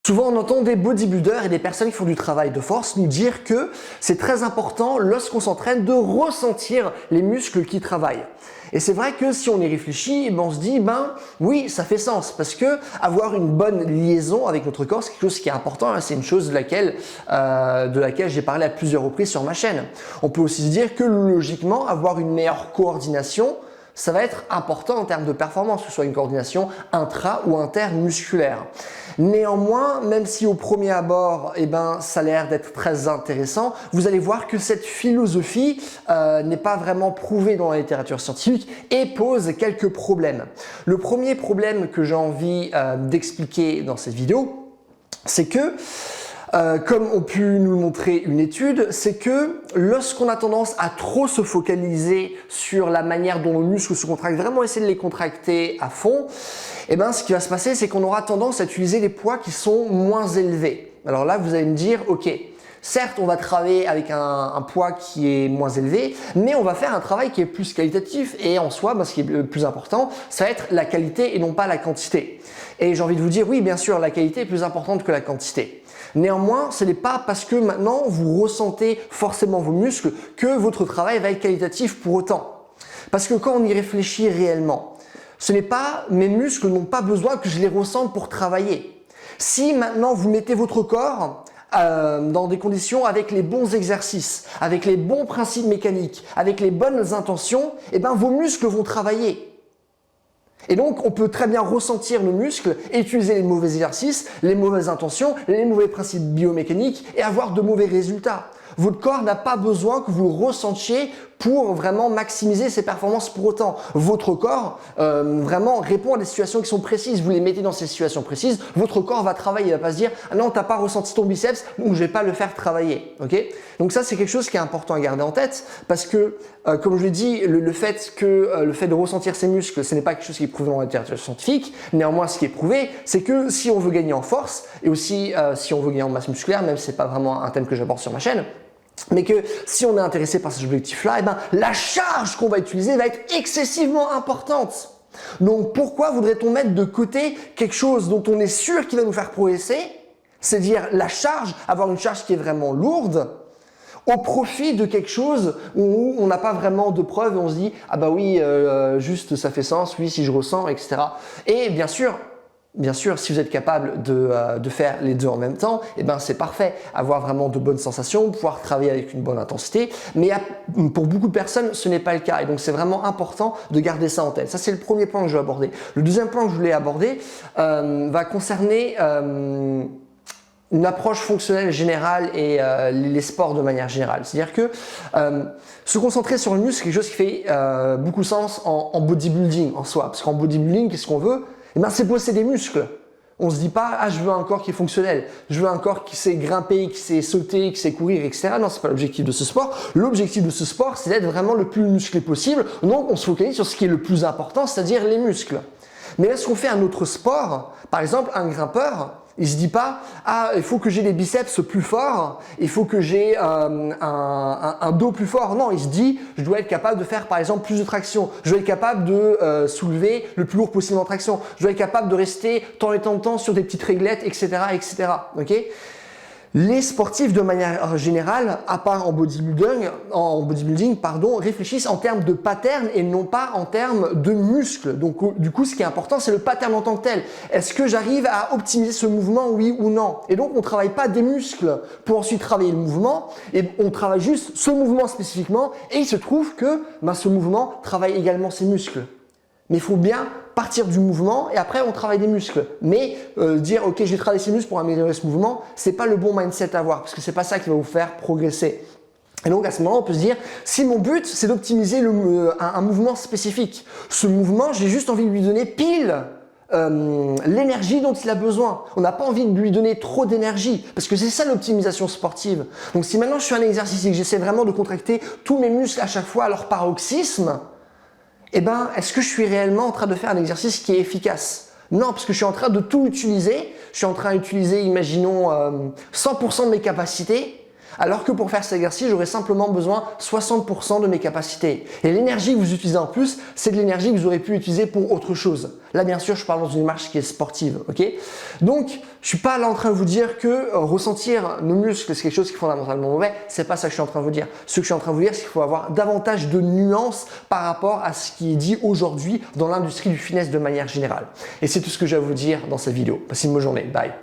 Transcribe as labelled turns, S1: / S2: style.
S1: Souvent, on entend des bodybuilders et des personnes qui font du travail de force nous dire que c'est très important lorsqu'on s'entraîne de ressentir les muscles qui travaillent. Et c'est vrai que si on y réfléchit, on se dit, oui, ça fait sens parce que avoir une bonne liaison avec notre corps, c'est quelque chose qui est important. C'est une chose de laquelle j'ai parlé à plusieurs reprises sur ma chaîne. On peut aussi se dire que logiquement, avoir une meilleure coordination, ça va être important en termes de performance, que ce soit une coordination intra ou intermusculaire. Néanmoins, même si au premier abord, ça a l'air d'être très intéressant, vous allez voir que cette philosophie n'est pas vraiment prouvée dans la littérature scientifique et pose quelques problèmes. Le premier problème que j'ai envie d'expliquer dans cette vidéo, c'est que comme on pu nous le montrer une étude, c'est que lorsqu'on a tendance à trop se focaliser sur la manière dont nos muscles se contractent, vraiment essayer de les contracter à fond, ce qui va se passer, c'est qu'on aura tendance à utiliser des poids qui sont moins élevés. Alors là, vous allez me dire, ok, certes, on va travailler avec un poids qui est moins élevé, mais on va faire un travail qui est plus qualitatif et en soi, ce qui est le plus important, ça va être la qualité et non pas la quantité. Et j'ai envie de vous dire, oui, bien sûr, la qualité est plus importante que la quantité. Néanmoins, ce n'est pas parce que maintenant vous ressentez forcément vos muscles que votre travail va être qualitatif pour autant. Parce que quand on y réfléchit réellement, ce n'est pas mes muscles n'ont pas besoin que je les ressente pour travailler. Si maintenant vous mettez votre corps dans des conditions avec les bons exercices, avec les bons principes mécaniques, avec les bonnes intentions, vos muscles vont travailler. Et donc, on peut très bien ressentir nos muscles et utiliser les mauvais exercices, les mauvaises intentions, les mauvais principes biomécaniques et avoir de mauvais résultats. Votre corps n'a pas besoin que vous le ressentiez pour vraiment maximiser ses performances pour autant. Votre corps vraiment répond à des situations qui sont précises. Vous les mettez dans ces situations précises, votre corps va travailler. Il ne va pas se dire « Ah non, tu n'as pas ressenti ton biceps, donc je ne vais pas le faire travailler. » Donc ça, c'est quelque chose qui est important à garder en tête parce que, comme je l'ai dit, le fait de ressentir ses muscles, ce n'est pas quelque chose qui est prouvé dans la littérature scientifique. Néanmoins, ce qui est prouvé, c'est que si on veut gagner en force et aussi si on veut gagner en masse musculaire, même si ce n'est pas vraiment un thème que j'aborde sur ma chaîne, mais que si on est intéressé par cet objectif-là, la charge qu'on va utiliser va être excessivement importante. Donc pourquoi voudrait-on mettre de côté quelque chose dont on est sûr qu'il va nous faire progresser, c'est-à-dire la charge, avoir une charge qui est vraiment lourde, au profit de quelque chose où on n'a pas vraiment de preuves et on se dit « Ah bah oui, juste ça fait sens, oui, si je ressens, etc. » Et bien sûr, si vous êtes capable de faire les deux en même temps, c'est parfait. Avoir vraiment de bonnes sensations, pouvoir travailler avec une bonne intensité. Mais pour beaucoup de personnes, ce n'est pas le cas. Et donc, c'est vraiment important de garder ça en tête. Ça, c'est le premier point que je vais aborder. Le deuxième point que je voulais aborder va concerner une approche fonctionnelle générale et les sports de manière générale. C'est-à-dire que se concentrer sur le muscle, c'est quelque chose qui fait beaucoup sens en bodybuilding en soi. Parce qu'en bodybuilding, qu'est-ce qu'on veut ? C'est posséder des muscles. On se dit pas, ah, je veux un corps qui est fonctionnel, je veux un corps qui sait grimper, qui sait sauter, qui sait courir, etc. Non, c'est pas l'objectif de ce sport. L'objectif de ce sport, c'est d'être vraiment le plus musclé possible. Donc, on se focalise sur ce qui est le plus important, c'est-à-dire les muscles. Mais lorsqu'on fait un autre sport, par exemple, un grimpeur, il se dit pas, ah, il faut que j'ai des biceps plus forts, il faut que j'ai un dos plus fort. Non, il se dit, je dois être capable de faire par exemple plus de traction. Je dois être capable de soulever le plus lourd possible en traction. Je dois être capable de rester tant et tant de temps sur des petites réglettes, etc., etc. Les sportifs, de manière générale, à part en bodybuilding, réfléchissent en termes de pattern et non pas en termes de muscles. Donc, du coup, ce qui est important, c'est le pattern en tant que tel. Est-ce que j'arrive à optimiser ce mouvement, oui ou non? Et donc, on ne travaille pas des muscles pour ensuite travailler le mouvement, et on travaille juste ce mouvement spécifiquement, et il se trouve que ce mouvement travaille également ses muscles. Mais il faut bien partir du mouvement et après on travaille des muscles. Mais dire ok, je vais travailler ces muscles pour améliorer ce mouvement, c'est pas le bon mindset à avoir parce que c'est pas ça qui va vous faire progresser. Et donc à ce moment, on peut se dire, si mon but c'est d'optimiser un mouvement spécifique, ce mouvement, j'ai juste envie de lui donner pile l'énergie dont il a besoin. On n'a pas envie de lui donner trop d'énergie parce que c'est ça l'optimisation sportive. Donc si maintenant je fais un exercice et que j'essaie vraiment de contracter tous mes muscles à chaque fois à leur paroxysme, est-ce que je suis réellement en train de faire un exercice qui est efficace? Non, parce que je suis en train de tout utiliser. Je suis en train d'utiliser, imaginons, 100% de mes capacités. Alors que pour faire cet exercice, j'aurais simplement besoin 60% de mes capacités. Et l'énergie que vous utilisez en plus, c'est de l'énergie que vous aurez pu utiliser pour autre chose. Là, bien sûr, je parle dans une démarche qui est sportive, ok? Donc, je suis pas là en train de vous dire que ressentir nos muscles, c'est quelque chose qui est fondamentalement mauvais. C'est pas ça que je suis en train de vous dire. Ce que je suis en train de vous dire, c'est qu'il faut avoir davantage de nuances par rapport à ce qui est dit aujourd'hui dans l'industrie du fitness de manière générale. Et c'est tout ce que j'ai à vous dire dans cette vidéo. Passez une bonne journée. Bye.